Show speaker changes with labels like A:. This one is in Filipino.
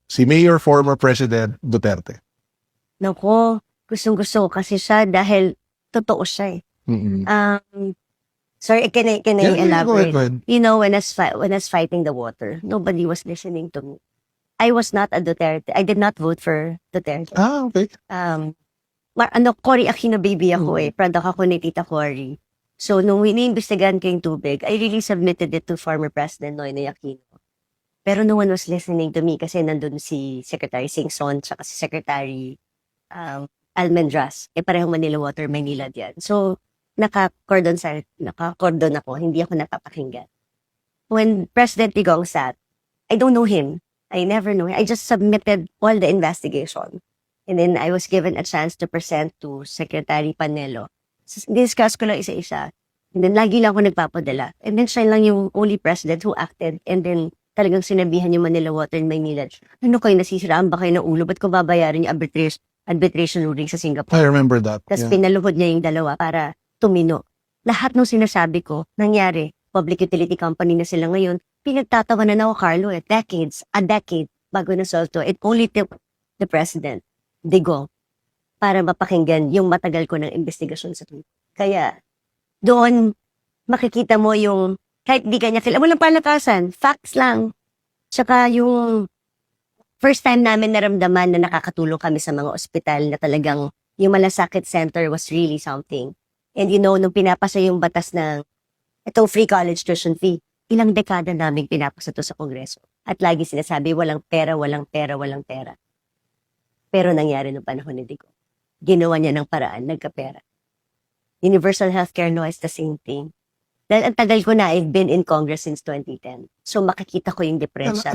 A: Si Mayor former President Duterte.
B: Naku, gustong-gusto ko kasi siya dahil totoo siya eh.
A: Mm-mm.
B: Sorry, can I
A: Yeah,
B: elaborate?
A: go ahead.
B: You know, when I was fighting the water, nobody was listening to me. I was not a Duterte. I did not vote for Duterte.
A: Okay.
B: Cory Aquino baby ako eh. Product ako ni Tita Cory. So, nung iniimbestigahan ko yung tubig, I really submitted it to former President Noynoy Aquino. Pero no one was listening to me kasi nandun si Secretary Singson tsaka si Secretary Almendras. Eh, parehong Manila Water, Maynila diyan. So, naka-cordon ako. Hindi ako napapakinggan. When President Digong sat, I don't know him. I never know him. I just submitted all the investigation. And then I was given a chance to present to Secretary Panelo. Discuss ko lang isa-isa. And then lagi lang ako nagpapadala. And then siya lang yung only president who acted. And then talagang sinabihan yung Manila Water in Maynila. Ano kayo, nasisiraan ba kayo ng ulo? Ba't ko babayaran yung arbitration ruling sa Singapore?
A: I remember that.
B: Tapos
A: Yeah.
B: pinaluhod niya yung dalawa para tumino. Lahat ng sinasabi ko, nangyari. Public utility company na sila ngayon. Pinagtatawanan ako, Carlo, a decade bago na-solve to. It only took the president, Digong, para mapakinggan yung matagal ko ng investigasyon sa tubig. Kaya, doon, makikita mo yung, kahit di kanya kilala, walang palakasan, facts lang. Tsaka yung first time namin naramdaman na nakakatulong kami sa mga ospital na talagang yung malasakit center was really something. And you know, nung pinapasa yung batas ng itong free college tuition fee, ilang dekada namin pinapasa to sa Kongreso. At lagi sinasabi, walang pera, walang pera, walang pera. Pero nangyari noong panahon ni Digong. Ginawa niya ng paraan, nagkapera. Universal healthcare law is the same thing. Dahil ang tagal ko na, I've been in Congress since 2010. So makikita ko yung diferensya.